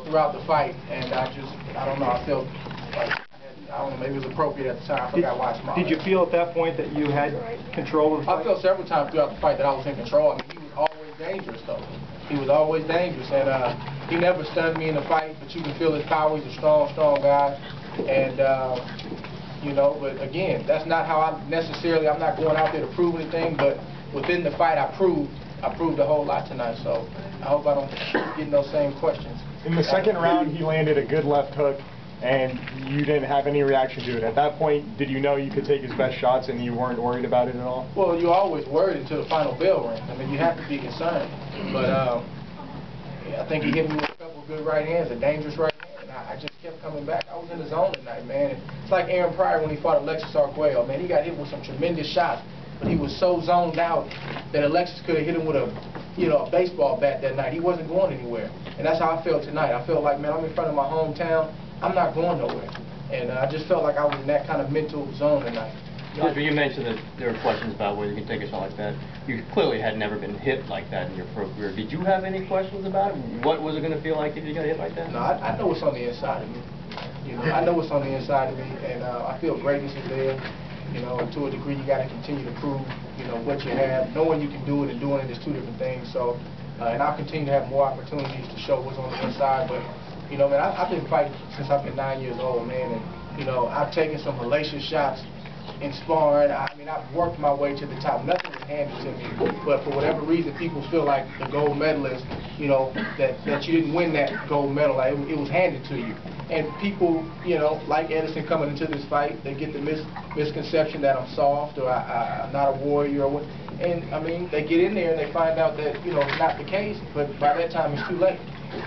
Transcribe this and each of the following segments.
throughout the fight, and I don't know, I felt like, I don't know, maybe it was appropriate at the time. I forgot why I smiled. Did you feel at that point that you had control of the fight? I felt several times throughout the fight that I was in control. I mean, he was always dangerous, though. He was always dangerous, and he never stunned me in the fight, but you can feel his power. He's a strong guy, and but again, that's not how I'm not going out there to prove anything, but within the fight, I proved a whole lot tonight, so I hope I don't get those same questions. In the second round, he landed a good left hook, and you didn't have any reaction to it. At that point, did you know you could take his best shots and you weren't worried about it at all? Well, you're always worried until the final bell rings. I mean, you have to be concerned. But I think he hit me with a couple of good right hands, a dangerous right hand, and I just kept coming back. I was in the zone tonight, man. It's like Aaron Pryor when he fought Alexis Arguello. Man, he got hit with some tremendous shots, but he was so zoned out that Alexis could have hit him with a baseball bat that night. He wasn't going anywhere. And that's how I felt tonight. I felt like, man, I'm in front of my hometown. I'm not going nowhere. And I just felt like I was in that kind of mental zone tonight. You mentioned that there were questions about whether you can take a shot like that. You clearly had never been hit like that in your pro career. Did you have any questions about it? What was it going to feel like if you got hit like that? No, I know what's on the inside of me. I know what's on the inside of me, and I feel greatness is there. To a degree, you got to continue to prove, what you have. Knowing you can do it and doing it is two different things. So, and I'll continue to have more opportunities to show what's on the inside. But, man, I've been fighting since I've been 9 years old, man, and I've taken some hellacious shots in sparring. I mean, I've worked my way to the top. Nothing was handed to me, but for whatever reason, people feel like the gold medalist, that you didn't win that gold medal. Like, it was handed to you. And people, like Edison coming into this fight, they get the misconception that I'm soft or I'm not a warrior. And, I mean, they get in there and they find out that, it's not the case, but by that time it's too late.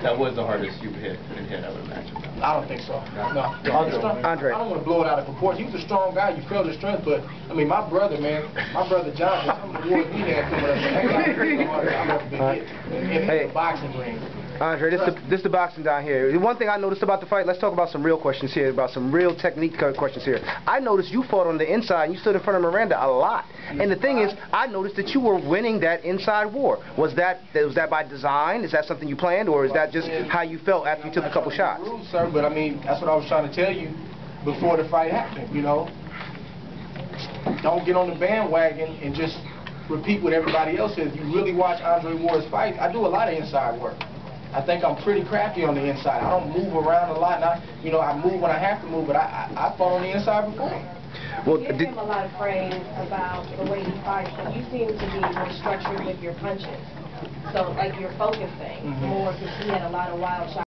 That was the hardest you've been hit, I would imagine. I don't think so. No. Andre. I don't want to blow it out of proportion. He was a strong guy. You felt his strength, but, I mean, my brother, John, some of the wars he had coming up, I'm going to be hit in the boxing ring. Andre, this the boxing down here. One thing I noticed about the fight, let's talk about some real questions here, about some real technique questions here. I noticed you fought on the inside and you stood in front of Miranda a lot. And the thing is, I noticed that you were winning that inside war. Was that by design? Is that something you planned, or is that just how you felt after you took a couple shots? Rules, sir, but I mean, that's what I was trying to tell you before the fight happened, Don't get on the bandwagon and just repeat what everybody else says. You really watch Andre Ward's fight. I do a lot of inside work. I think I'm pretty crafty on the inside. I don't move around a lot. I move when I have to move, but I fought on the inside before. Well, you give him a lot of praise about the way he fights, but you seem to be more structured with your punches. So, like your focusing more, because he had a lot of wild shots.